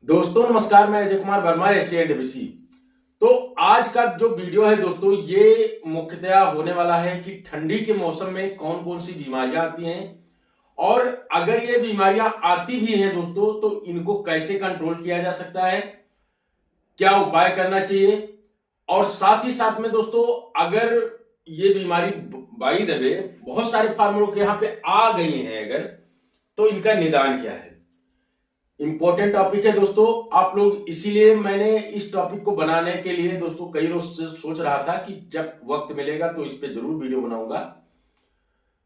दोस्तों नमस्कार, मैं अजय कुमार वर्मा, एसएनडीबीसी। तो आज का जो वीडियो है दोस्तों, ये मुख्यतया होने वाला है कि ठंडी के मौसम में कौन कौन सी बीमारियां आती हैं और अगर ये बीमारियां आती भी हैं दोस्तों तो इनको कैसे कंट्रोल किया जा सकता है, क्या उपाय करना चाहिए। और साथ ही साथ में दोस्तों, अगर ये बीमारी बाई द वे बहुत सारे फार्मरों के यहाँ पे आ गई है अगर, तो इनका निदान क्या है। इंपॉर्टेंट टॉपिक है दोस्तों, आप लोग, इसीलिए मैंने इस टॉपिक को बनाने के लिए दोस्तों कई रोज से सोच रहा था कि जब वक्त मिलेगा तो इस पे जरूर वीडियो बनाऊंगा।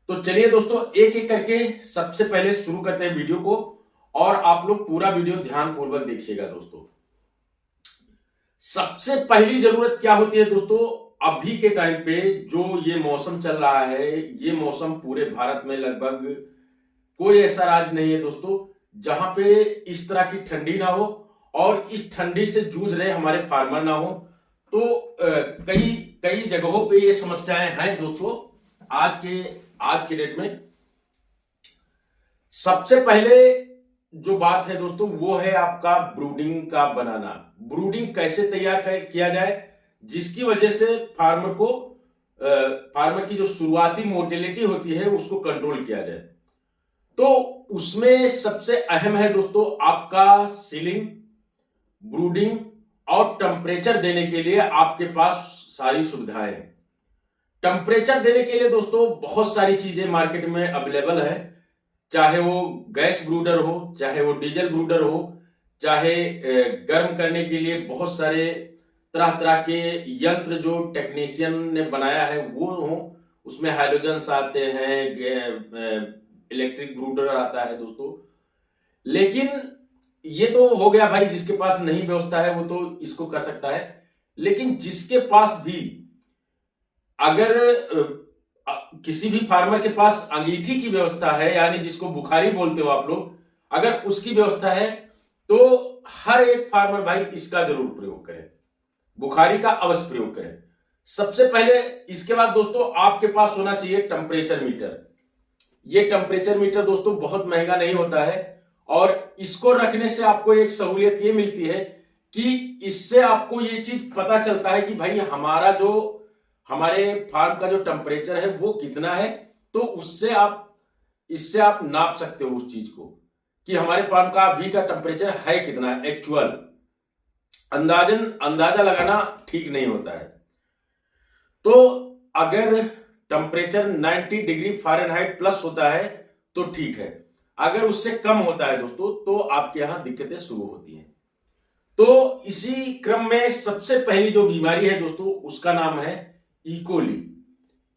तो चलिए दोस्तों, एक एक करके सबसे पहले शुरू करते हैं वीडियो को, और आप लोग पूरा वीडियो ध्यानपूर्वक देखिएगा दोस्तों। सबसे पहली जरूरत क्या होती है दोस्तों, अभी के टाइम पे जो ये मौसम चल रहा है, ये मौसम पूरे भारत में लगभग कोई ऐसा राज्य नहीं है दोस्तों जहां पे इस तरह की ठंडी ना हो और इस ठंडी से जूझ रहे हमारे फार्मर ना हो। तो कई कई जगहों पे ये समस्याएं हैं दोस्तों आज के डेट में। सबसे पहले जो बात है दोस्तों वो है आपका ब्रूडिंग का बनाना। ब्रूडिंग कैसे तैयार किया जाए जिसकी वजह से फार्मर की जो शुरुआती मोर्टेलिटी होती है उसको कंट्रोल किया जाए। तो उसमें सबसे अहम है दोस्तों आपका सीलिंग, ब्रूडिंग और टेम्परेचर देने के लिए आपके पास सारी सुविधाएं हैं। टेम्परेचर देने के लिए दोस्तों बहुत सारी चीजें मार्केट में अवेलेबल है, चाहे वो गैस ब्रूडर हो, चाहे वो डीजल ब्रूडर हो, चाहे गर्म करने के लिए बहुत सारे तरह तरह के यंत्र जो टेक्नीशियन ने बनाया है वो हो। उसमें हाइड्रोजन आते हैं, इलेक्ट्रिक ब्रूडर आता है दोस्तों। लेकिन ये तो हो गया भाई, जिसके पास नहीं व्यवस्था है वो तो इसको कर सकता है। लेकिन जिसके पास भी, अगर किसी भी फार्मर के पास अंगीठी की व्यवस्था है, यानी जिसको बुखारी बोलते हो आप लोग, अगर उसकी व्यवस्था है तो हर एक फार्मर भाई इसका जरूर प्रयोग करें, बुखारी का अवश्य प्रयोग करें सबसे पहले। इसके बाद दोस्तों आपके पास होना चाहिए टेम्परेचर मीटर। ये टेम्परेचर मीटर दोस्तों बहुत महंगा नहीं होता है, और इसको रखने से आपको एक सहूलियत ये मिलती है कि इससे आपको ये चीज पता चलता है कि भाई हमारे फार्म का जो टेम्परेचर है वो कितना है। तो इससे आप नाप सकते हो उस चीज को कि हमारे फार्म का अभी का टेम्परेचर है कितना है। एक्चुअल अंदाजा लगाना ठीक नहीं होता है। तो अगर टेम्परेचर 90 डिग्री फ़ारेनहाइट प्लस होता है तो ठीक है, अगर उससे कम होता है दोस्तों तो आपके यहां दिक्कतें शुरू होती हैं। तो इसी क्रम में सबसे पहली जो बीमारी है दोस्तों उसका नाम है इकोली।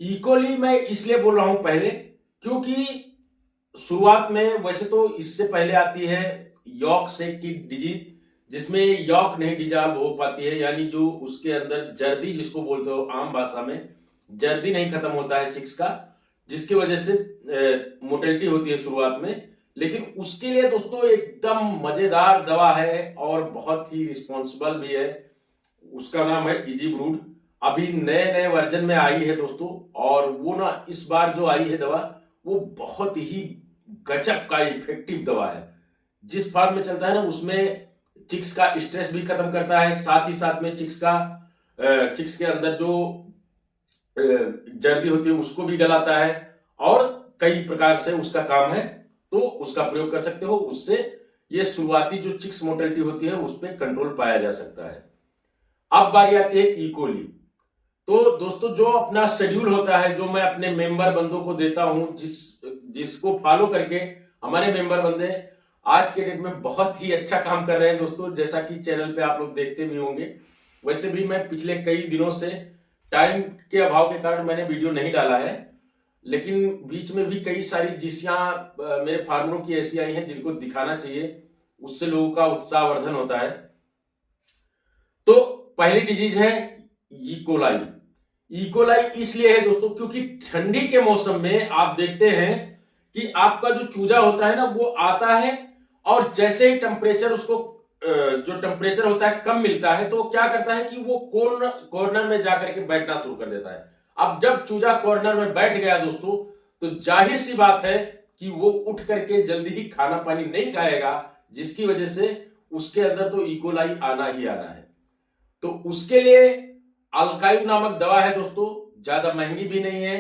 इकोली मैं इसलिए बोल रहा हूं पहले क्योंकि शुरुआत में, वैसे तो इससे पहले आती है यॉर्क शेक की डिजीज, जिसमें यॉर्क नहीं डिजॉल्व हो पाती है, यानी जो उसके अंदर जर्दी जिसको बोलते हो आम भाषा में, जर्दी नहीं खत्म होता है चिक्स का, जिसकी वजह से मोर्टेलिटी होती है शुरुआत में। लेकिन उसके लिए दोस्तों एकदम मजेदार दवा है और बहुत ही रिस्पॉन्सिबल भी है, उसका नाम है इजी ब्रूड। अभी नए नए वर्जन में आई है दोस्तों, और वो ना इस बार जो आई है दवा वो बहुत ही गजब का इफेक्टिव दवा है। जिस फार्म में चलता है ना उसमें चिक्स का स्ट्रेस भी खत्म करता है, साथ ही साथ में चिक्स के अंदर जो जर्दी होती है उसको भी गलाता है, और कई प्रकार से उसका काम है। तो उसका प्रयोग कर सकते हो, उससे ये शुरुआती जो चिक्स मोर्टेलिटी होती है उस पर कंट्रोल पाया जा सकता है। अब बारी आती है इकोली। तो दोस्तों जो अपना शेड्यूल होता है, जो मैं अपने मेंबर बंदों को देता हूं, जिसको फॉलो करके हमारे मेंबर बंदे आज के डेट में बहुत ही अच्छा काम कर रहे हैं दोस्तों, जैसा कि चैनल पे आप लोग देखते भी होंगे। वैसे भी मैं पिछले कई दिनों से टाइम के अभाव के कारण मैंने वीडियो नहीं डाला है, लेकिन बीच में भी कई सारी जिसियां मेरे फार्मरों की ऐसी आई हैं जिनको दिखाना चाहिए, उससे लोगों का उत्साहवर्धन होता है। तो पहली डिजीज है इकोलाई। इकोलाई इसलिए है दोस्तों क्योंकि ठंडी के मौसम में आप देखते हैं कि आपका जो चूजा होता है ना वो आता है, और जैसे ही टेम्परेचर उसको जो टेम्परेचर होता है कम मिलता है तो क्या करता है कि वो कॉर्नर में जाकर के बैठना शुरू कर देता है। अब जब चूजा कॉर्नर में बैठ गया दोस्तों तो जाहिर सी बात है कि वो उठ करके जल्दी ही खाना पानी नहीं खाएगा, जिसकी वजह से उसके अंदर तो इकोलाई आना ही आना है। तो उसके लिए अल्कायु नामक दवा है दोस्तों, ज्यादा महंगी भी नहीं है।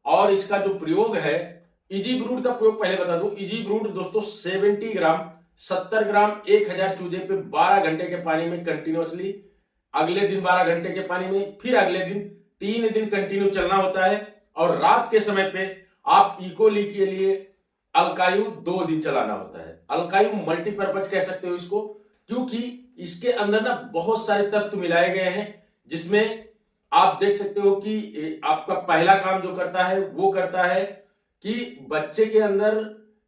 और इसका जो प्रयोग है, इजी ब्रूड का प्रयोग पहले बता दूं। इजी ब्रूड दोस्तों 70 ग्राम 70 ग्राम 1000 चूजे पे 12 घंटे के पानी में कंटिन्यूअसली, अगले दिन 12 घंटे के पानी में, फिर अगले दिन 3 दिन कंटिन्यू चलना होता है। और रात के समय पे आप इकोली के लिए अल्कायु 2 दिन चलाना होता है। अल्कायु मल्टीपर्पज कह सकते हो इसको, क्योंकि इसके अंदर ना बहुत सारे तत्व मिलाए गए हैं, जिसमें आप देख सकते हो कि आपका पहला काम जो करता है वो करता है कि बच्चे के अंदर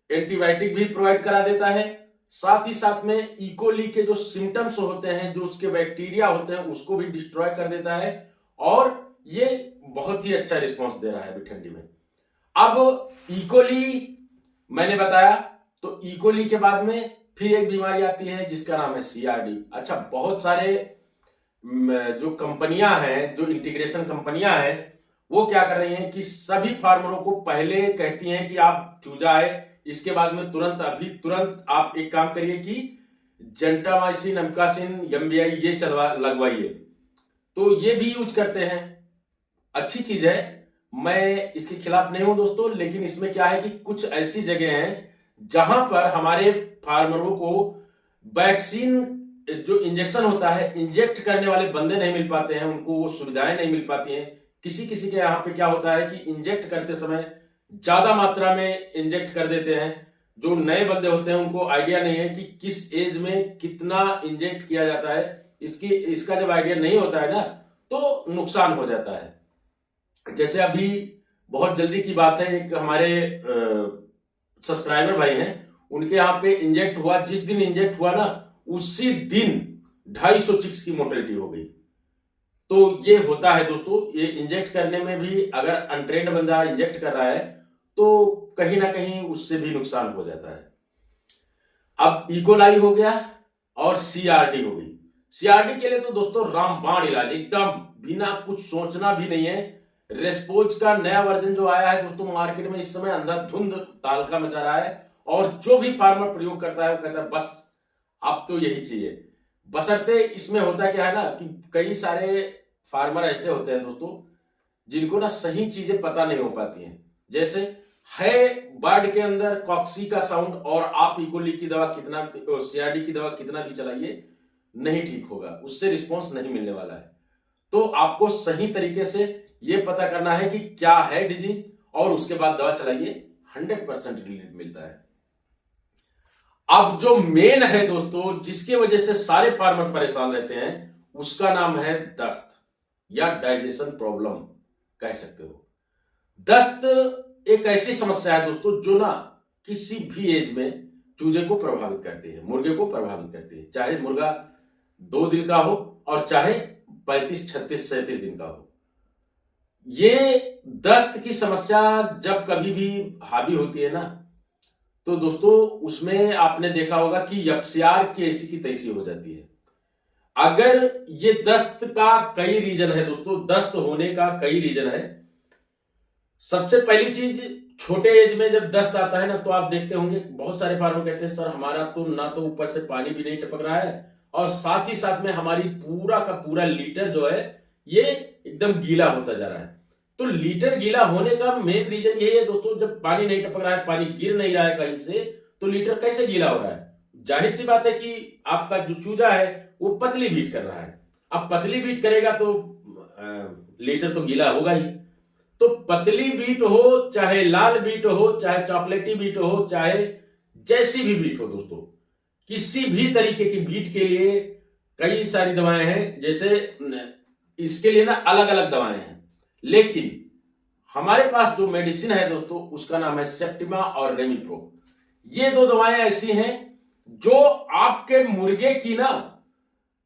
एंटीबायोटिक भी प्रोवाइड करा देता है, साथ ही साथ में इकोली के जो सिम्टम्स होते हैं, जो उसके बैक्टीरिया होते हैं, उसको भी डिस्ट्रॉय कर देता है। और ये बहुत ही अच्छा रिस्पॉन्स दे रहा है अभी ठंडी में। अब इकोली मैंने बताया, तो इकोली के बाद में फिर एक बीमारी आती है जिसका नाम है सीआरडी। अच्छा, बहुत सारे जो कंपनियां हैं, जो इंटीग्रेशन कंपनियां हैं, वो क्या कर रही हैं कि सभी फार्मरों को पहले कहती हैं कि आप चूजा आए, इसके बाद में तुरंत आप एक काम करिए कि जेंटामाइसिन, अमकासिन, एमबीआई ये लगवाइए। तो ये भी यूज करते हैं, अच्छी चीज है, मैं इसके खिलाफ नहीं हूं दोस्तों। लेकिन इसमें क्या है कि कुछ ऐसी जगह हैं जहां पर हमारे फार्मरों को वैक्सीन जो इंजेक्शन होता है, इंजेक्ट करने वाले बंदे नहीं मिल पाते हैं, उनको वो सुविधाएं नहीं मिल पाती हैं। किसी किसी के यहाँ पे क्या होता है कि इंजेक्ट करते समय ज्यादा मात्रा में इंजेक्ट कर देते हैं। जो नए बंदे होते हैं उनको आइडिया नहीं है कि किस एज में कितना इंजेक्ट किया जाता है। इसका जब आइडिया नहीं होता है ना, तो नुकसान हो जाता है। जैसे अभी बहुत जल्दी की बात है, एक हमारे सब्सक्राइबर भाई हैं, उनके यहाँ पे इंजेक्ट हुआ, जिस दिन इंजेक्ट हुआ ना उसी दिन 250 चिक्स की मोर्टेलिटी हो गई। तो ये होता है दोस्तों, ये इंजेक्ट करने में भी अगर अनट्रेंड बंदा इंजेक्ट कर रहा है तो कहीं ना कहीं उससे भी नुकसान हो जाता है। अब इकोलाई हो गया और सीआरडी हो गई। सीआरडी के लिए तो दोस्तों रामबाण इलाज, एकदम बिना कुछ सोचना भी नहीं है। रेस्पोज का नया वर्जन जो आया है दोस्तों मार्केट में इस समय अंधाधुंध तालका मचा रहा है, और जो भी फार्मर प्रयोग करता है वो कहता है बस अब तो यही चाहिए। बशर्ते इसमें होता क्या है ना कि कई सारे फार्मर ऐसे होते हैं दोस्तों जिनको ना सही चीजें पता नहीं हो पाती हैं। जैसे है बर्ड के अंदर कॉक्सी का साउंड, और आप इकोली की दवा कितना, सीआरडी की दवा कितना भी चलाइए नहीं ठीक होगा, उससे रिस्पॉन्स नहीं मिलने वाला है। तो आपको सही तरीके से ये पता करना है कि क्या है डिजीज, और उसके बाद दवा चलाइए, 100% रिलीफ मिलता है। अब जो मेन है दोस्तों, जिसके वजह से सारे फार्मर परेशान रहते हैं, उसका नाम है दस्त या डाइजेशन प्रॉब्लम कह सकते हो। दस्त एक ऐसी समस्या है दोस्तों जो ना किसी भी एज में चूजे को प्रभावित करती है, मुर्गे को प्रभावित करती है, चाहे मुर्गा 2 दिन का हो और चाहे 35, 36, 37 दिन का हो। ये दस्त की समस्या जब कभी भी हावी होती है ना, तो दोस्तों उसमें आपने देखा होगा कि यपसियार की ऐसी की तैसी हो जाती है। अगर ये दस्त का कई रीजन है दोस्तों, दस्त होने का कई रीजन है। सबसे पहली चीज, छोटे एज में जब दस्त आता है ना, तो आप देखते होंगे बहुत सारे फार्मर कहते हैं सर हमारा तो ना तो ऊपर से पानी भी नहीं टपक रहा है, और साथ ही साथ में हमारी पूरा का पूरा लीटर जो है ये एकदम गीला होता जा रहा है। तो लीटर गीला होने का मेन रीजन यही है दोस्तों, जब पानी नहीं टपक रहा है, पानी गिर नहीं रहा है कहीं से, तो लीटर कैसे गीला हो रहा है। जाहिर सी बात है कि आपका जो चूजा है वो पतली बीट कर रहा है। अब पतली बीट करेगा तो लीटर तो गीला होगा ही। तो पतली बीट हो, चाहे लाल बीट हो, चाहे चॉकलेटी बीट हो, चाहे जैसी भी बीट हो दोस्तों, किसी भी तरीके की बीट के लिए कई सारी दवाएं हैं। जैसे इसके लिए ना अलग अलग दवाएं हैं, लेकिन हमारे पास जो मेडिसिन है दोस्तों उसका नाम है सेप्टिमा और रेमिप्रो। ये 2 दवाएं ऐसी हैं जो आपके मुर्गे की ना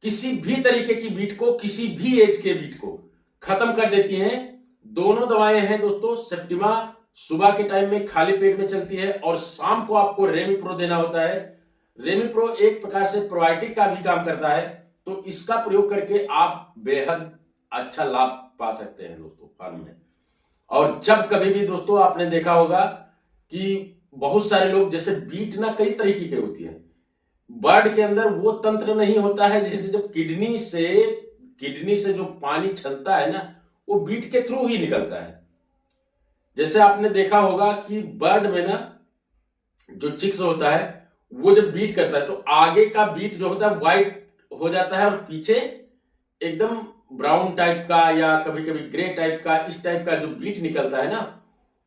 किसी भी तरीके की बीट को, किसी भी एज के बीट को खत्म कर देती हैं। दोनों दवाएं हैं दोस्तों। सेप्टिमा सुबह के टाइम में खाली पेट में चलती है, और शाम को आपको रेमिप्रो देना होता है। रेमिप्रो एक प्रकार से प्रोबायोटिक का भी काम करता है, तो इसका प्रयोग करके आप बेहद अच्छा लाभ पा सकते हैं दोस्तों फार्म में। और जब कभी भी दोस्तों आपने देखा होगा कि बहुत सारे लोग, जैसे बीट ना कई तरीके की होती है, बर्ड के अंदर वो तंत्र नहीं होता है, जैसे जब किडनी से जो पानी छलता है ना, वो बीट के थ्रू ही निकलता है। जैसे आपने देखा होगा कि बर्ड में ना जो चिक्स होता है वो जब बीट करता है तो आगे का बीट जो होता है व्हाइट हो जाता है और पीछे एकदम ब्राउन टाइप का या कभी कभी ग्रे टाइप का, इस टाइप का जो बीट निकलता है ना,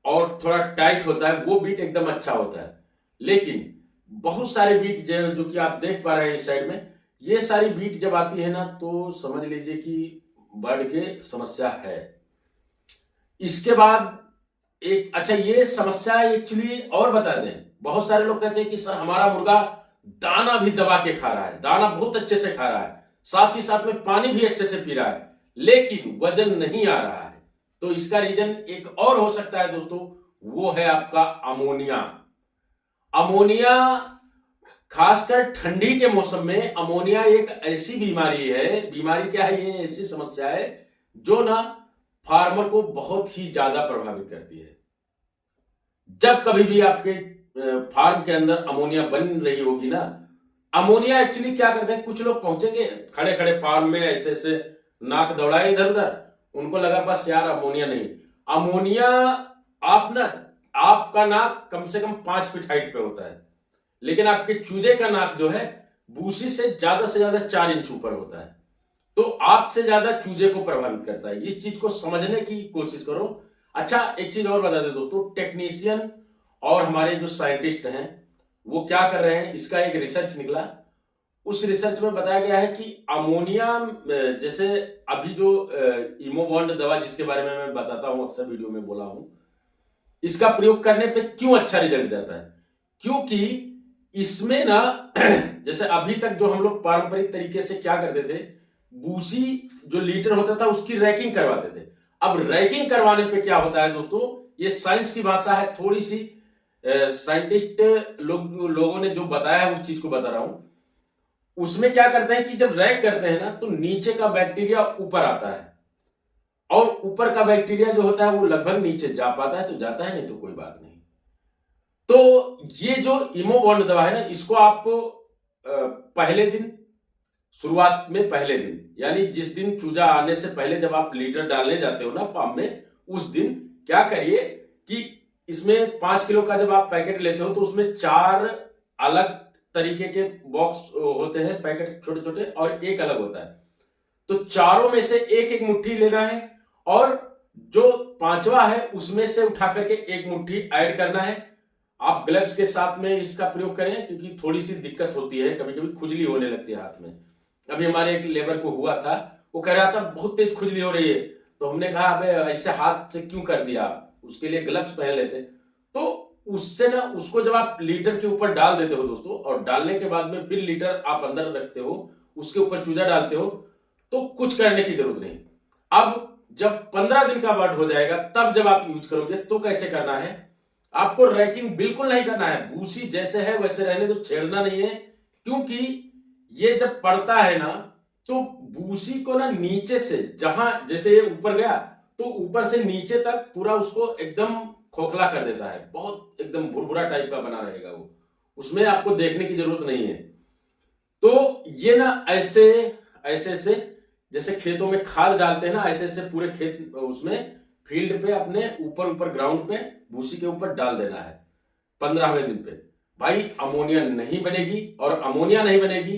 और थोड़ा टाइट होता है, वो बीट एकदम अच्छा होता है। लेकिन बहुत सारे बीट जो कि आप देख पा रहे हैं इस साइड में, ये सारी बीट जब आती है ना तो समझ लीजिए कि बर्ड के समस्या है। इसके बाद एक अच्छा ये समस्या एक्चुअली और बता दें, बहुत सारे लोग कहते हैं कि सर हमारा मुर्गा दाना भी दबा के खा रहा है, दाना बहुत अच्छे से खा रहा है, साथ ही साथ में पानी भी अच्छे से पी रहा है, लेकिन वजन नहीं आ रहा है। तो इसका रीजन एक और हो सकता है दोस्तों, वो है आपका अमोनिया। अमोनिया खासकर ठंडी के मौसम में अमोनिया एक ऐसी बीमारी है, बीमारी क्या है, ये ऐसी समस्या है जो ना फार्मर को बहुत ही ज्यादा प्रभावित करती है। जब कभी भी आपके फार्म के अंदर अमोनिया बन रही होगी ना, अमोनिया एक्चुअली क्या करते हैं, कुछ लोग पहुंचेंगे खड़े खड़े फार्म में, ऐसे ऐसे नाक दौड़ाए इधर उधर, उनको लगा बस यार अमोनिया नहीं। अमोनिया आपका नाक कम से कम 5 फीट हाइट पे होता है, लेकिन आपके चूजे का नाक जो है भूसी से ज्यादा 4 इंच ऊपर होता है, तो आपसे ज्यादा चूजे को प्रभावित करता है। इस चीज को समझने की कोशिश करो। अच्छा एक चीज और बता दें दोस्तों, टेक्नीशियन और हमारे जो साइंटिस्ट हैं वो क्या कर रहे हैं, इसका एक रिसर्च निकला। उस रिसर्च में बताया गया है कि अमोनिया, जैसे अभी जो इमोबॉन्ड दवा जिसके बारे में मैं बताता हूं, अक्सर वीडियो में बोला हूं, इसका प्रयोग करने पे क्यों अच्छा रिजल्ट जाता है, क्योंकि इसमें ना जैसे अभी तक जो हम लोग पारंपरिक तरीके से क्या करते थे, भूसी जो लीटर होता था उसकी रैकिंग करवाते थे। अब रैकिंग करवाने पे क्या होता है दोस्तों, ये साइंस की भाषा है, थोड़ी सी साइंटिस्ट लोगों ने जो बताया है उस चीज को बता रहा हूं। उसमें क्या करते हैं कि जब रैक करते हैं ना तो नीचे का बैक्टीरिया ऊपर आता है, और ऊपर का बैक्टीरिया जो होता है वो लगभग नीचे जा पाता है तो जाता है, नहीं तो कोई बात नहीं। तो ये जो इमोबॉन्ड दवा है ना, इसको आप पहले दिन, शुरुआत में पहले दिन, यानी जिस दिन चूजा आने से पहले जब आप लीटर डालने जाते हो ना फार्म में, उस दिन क्या करिए कि इसमें 5 किलो का जब आप पैकेट लेते हो तो उसमें 4 अलग तरीके के बॉक्स होते हैं, पैकेट छोटे छोटे, और एक अलग होता है। तो चारों में से एक एक मुट्ठी लेना है, और जो 5वां है उसमें से उठा करके एक मुट्ठी ऐड करना है। आप ग्लव्स के साथ में इसका प्रयोग करें, क्योंकि थोड़ी सी दिक्कत होती है, कभी कभी खुजली होने लगती है हाथ में। अभी हमारे एक लेबर को हुआ था, वो कह रहा था बहुत तेज खुजली हो रही है, तो हमने कहा अबे ऐसे हाथ से क्यों कर दिया, उसके लिए ग्लव्स पहन लेते। तो उससे ना, उसको जब आप लीटर के ऊपर डाल देते हो दोस्तों, और डालने के बाद में फिर लीटर आप अंदर रखते हो, उसके ऊपर चूजा डालते हो, तो कुछ करने की जरूरत नहीं। अब जब 15 दिन का बर्ड हो जाएगा तब जब आप यूज करोगे तो कैसे करना है, आपको रैकिंग बिल्कुल नहीं करना है, भूसी जैसे है वैसे रहने दो, छेड़ना नहीं है। क्योंकि ये जब पड़ता है ना तो भूसी को ना नीचे से, जहां जैसे ये ऊपर गया तो ऊपर से नीचे तक पूरा उसको एकदम खोखला कर देता है, बहुत एकदम भुरभुरा टाइप का बना रहेगा वो, उसमें आपको देखने की जरूरत नहीं है। तो ये ना ऐसे ऐसे जैसे खेतों में खाद डालते हैं ना, ऐसे ऐसे पूरे खेत उसमें फील्ड पे अपने ऊपर ग्राउंड पे भूसी के ऊपर डाल देना है 15वें दिन पे। भाई अमोनिया नहीं बनेगी, और अमोनिया नहीं बनेगी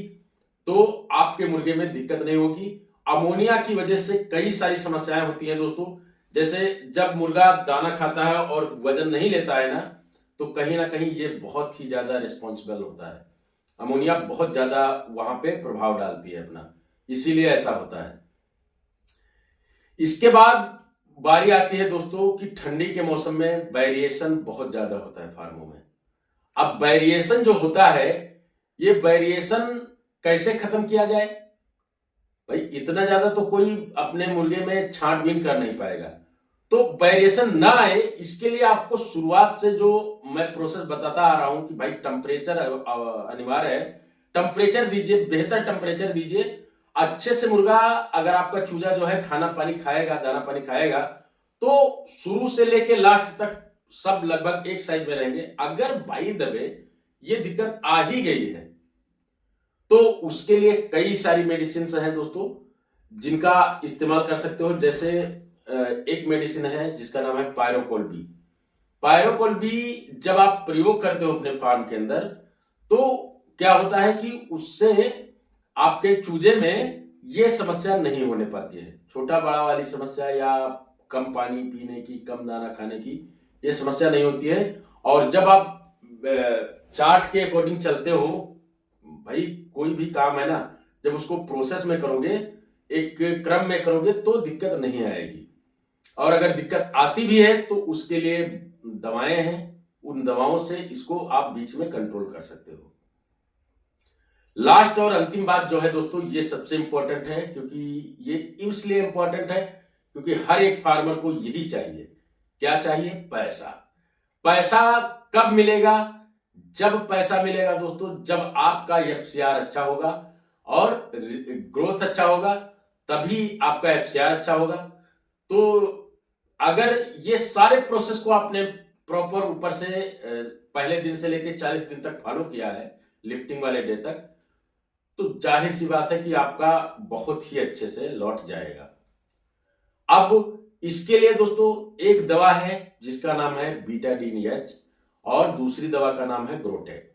तो आपके मुर्गे में दिक्कत नहीं होगी। अमोनिया की वजह से कई सारी समस्याएं होती हैं दोस्तों, जैसे जब मुर्गा दाना खाता है और वजन नहीं लेता है ना, तो कहीं ना कहीं ये बहुत ही ज्यादा रिस्पॉन्सिबल होता है, अमोनिया बहुत ज्यादा वहां पे प्रभाव डालती है अपना, इसीलिए ऐसा होता है। इसके बाद बारी आती है दोस्तों कि ठंडी के मौसम में वेरिएशन बहुत ज्यादा होता है फार्मों में। अब वेरिएशन जो होता है, ये वेरिएशन कैसे खत्म किया जाए, भाई इतना ज्यादा तो कोई अपने मुर्गे में छांटबीन कर नहीं पाएगा। तो वेरिएशन ना आए इसके लिए आपको शुरुआत से जो मैं प्रोसेस बताता आ रहा हूं कि भाई टेम्परेचर अनिवार्य है, टेम्परेचर दीजिए, बेहतर टेम्परेचर दीजिए, अच्छे से मुर्गा, अगर आपका चूजा जो है खाना पानी खाएगा, दाना पानी खाएगा, तो शुरू से लेके लास्ट तक सब लगभग एक साइज में रहेंगे। अगर बाई द वे ये दिक्कत आ ही गई है तो उसके लिए कई सारी मेडिसिन हैं दोस्तों जिनका इस्तेमाल कर सकते हो। जैसे एक मेडिसिन है जिसका नाम है पायरोकोल बी। पायरोकोल बी जब आप प्रयोग करते हो अपने फार्म के अंदर तो क्या होता है कि उससे आपके चूजे में ये समस्या नहीं होने पाती है, छोटा बड़ा वाली समस्या या कम पानी पीने की, कम दाना खाने की, ये समस्या नहीं होती है। और जब आप चार्ट के अकॉर्डिंग चलते हो, भाई कोई भी काम है ना, जब उसको प्रोसेस में करोगे, एक क्रम में करोगे तो दिक्कत नहीं आएगी। और अगर दिक्कत आती भी है तो उसके लिए दवाएं हैं, उन दवाओं से इसको आप बीच में कंट्रोल कर सकते हो। लास्ट और अंतिम बात जो है दोस्तों, ये सबसे इंपॉर्टेंट है, क्योंकि ये इसलिए इंपॉर्टेंट है क्योंकि हर एक फार्मर को यही चाहिए। क्या चाहिए? पैसा। पैसा कब मिलेगा? जब पैसा मिलेगा दोस्तों, जब आपका एफसीआर अच्छा होगा और ग्रोथ अच्छा होगा, तभी आपका एफसीआर अच्छा होगा। तो अगर ये सारे प्रोसेस को आपने प्रॉपर ऊपर से पहले दिन से लेकर 40 दिन तक फॉलो किया है, लिफ्टिंग वाले डे तक, तो जाहिर सी बात है कि आपका बहुत ही अच्छे से लौट जाएगा। अब इसके लिए दोस्तों एक दवा है जिसका नाम है बीटाडीन-एच और दूसरी दवा का नाम है ग्रोटेक।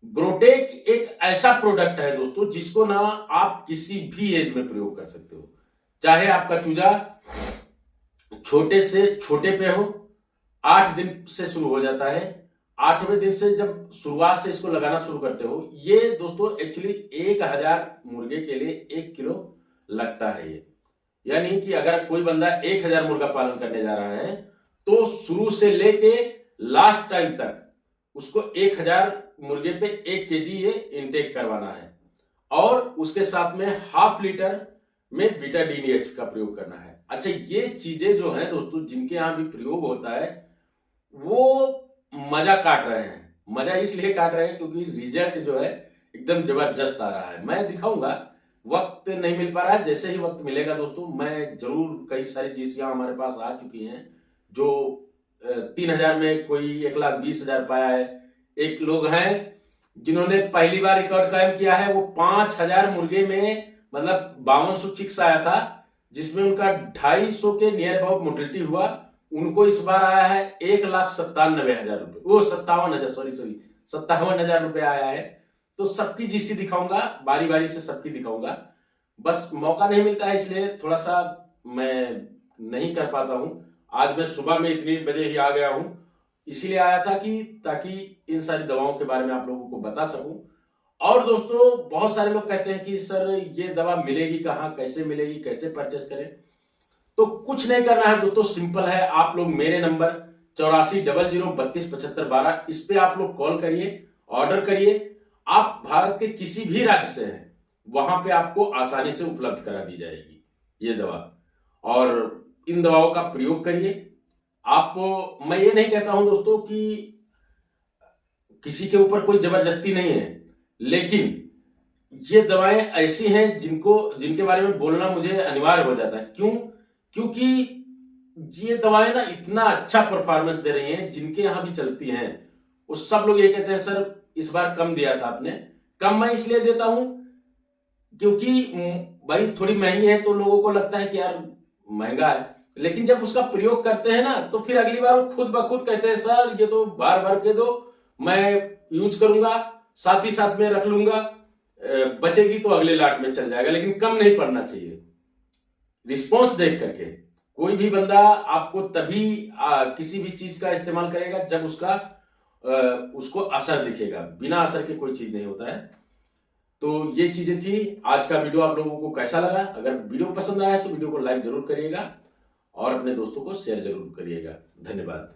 ग्रोटेक एक ऐसा प्रोडक्ट है दोस्तों जिसको ना आप किसी भी एज में प्रयोग कर सकते हो, चाहे आपका चूजा छोटे से छोटे पे हो। 8 दिन से शुरू हो जाता है। 8वें दिन से जब शुरुआत से इसको लगाना शुरू करते हो, ये दोस्तों एक्चुअली 1000 मुर्गे के लिए 1 किलो लगता है ये। यानी कि अगर कोई बंदा 1000 मुर्गा पालन करने जा रहा है तो शुरू से लेके लास्ट टाइम तक उसको 1000 मुर्गे पे 1 केजी ये इनटेक करवाना है और उसके साथ में ½ लीटर में बीटाडीन-एच का प्रयोग करना है। अच्छा, ये चीजें जो हैं दोस्तों जिनके यहां भी प्रयोग होता है वो मजा काट रहे हैं। मजा इसलिए काट रहे हैं क्योंकि रिजल्ट जो है एकदम जबरदस्त आ रहा है। मैं दिखाऊंगा, वक्त नहीं मिल पा रहा है, जैसे ही वक्त मिलेगा दोस्तों मैं जरूर, कई सारी जीसियां हमारे पास आ चुकी हैं जो 3000 में, कोई 1,20,000 पाया है। एक लोग हैं जिन्होंने पहली बार रिकॉर्ड कायम किया है, वो 5000 मुर्गे में मतलब 5200 चिक्स आया था, जिसमें उनका 250 के नियर अबाउट मोर्टेलिटी हुआ। उनको इस बार आया है 1,97,000 रुपए, वो 57,000 रुपए आया है। तो सबकी जीसी दिखाऊंगा, बारी बारी से सबकी दिखाऊंगा। बस मौका नहीं मिलता है इसलिए थोड़ा सा मैं नहीं कर पाता हूं। आज मैं सुबह में इतनी बजे ही आ गया हूं, इसीलिए आया था कि ताकि इन सारी दवाओं के बारे में आप लोगों को बता सकूं। और दोस्तों बहुत सारे लोग कहते हैं कि सर ये दवा मिलेगी कहाँ, कैसे मिलेगी, कैसे परचेस करें। तो कुछ नहीं करना है दोस्तों, सिंपल है। आप लोग मेरे नंबर 8400327512 इस पे आप लोग कॉल करिए, ऑर्डर करिए। आप भारत के किसी भी राज्य से हैं वहां पे आपको आसानी से उपलब्ध करा दी जाएगी ये दवा, और इन दवाओं का प्रयोग करिए। आपको मैं ये नहीं कहता हूं दोस्तों कि किसी के ऊपर कोई जबरदस्ती नहीं है, लेकिन ये दवाएं ऐसी हैं जिनके बारे में बोलना मुझे अनिवार्य हो जाता है। क्यों? क्योंकि ये दवाएं ना इतना अच्छा परफॉर्मेंस दे रही हैं, जिनके यहां भी चलती हैं वो सब लोग ये कहते हैं सर इस बार कम दिया था आपने। कम मैं इसलिए देता हूं क्योंकि भाई थोड़ी महंगी है तो लोगों को लगता है कि यार महंगा है, लेकिन जब उसका प्रयोग करते हैं ना तो फिर अगली बार वो खुद ब खुद कहते हैं सर ये तो भर के दो, मैं यूज करूंगा, साथ ही साथ में रख लूंगा, बचेगी तो अगले लाट में चल जाएगा। लेकिन कम नहीं पड़ना चाहिए। रिस्पॉन्स देख करके कोई भी बंदा आपको तभी किसी भी चीज का इस्तेमाल करेगा जब उसको असर दिखेगा। बिना असर के कोई चीज नहीं होता है। तो ये चीजें थी। आज का वीडियो आप लोगों को कैसा लगा? अगर वीडियो पसंद आया तो वीडियो को लाइक जरूर करिएगा और अपने दोस्तों को शेयर जरूर करिएगा। धन्यवाद।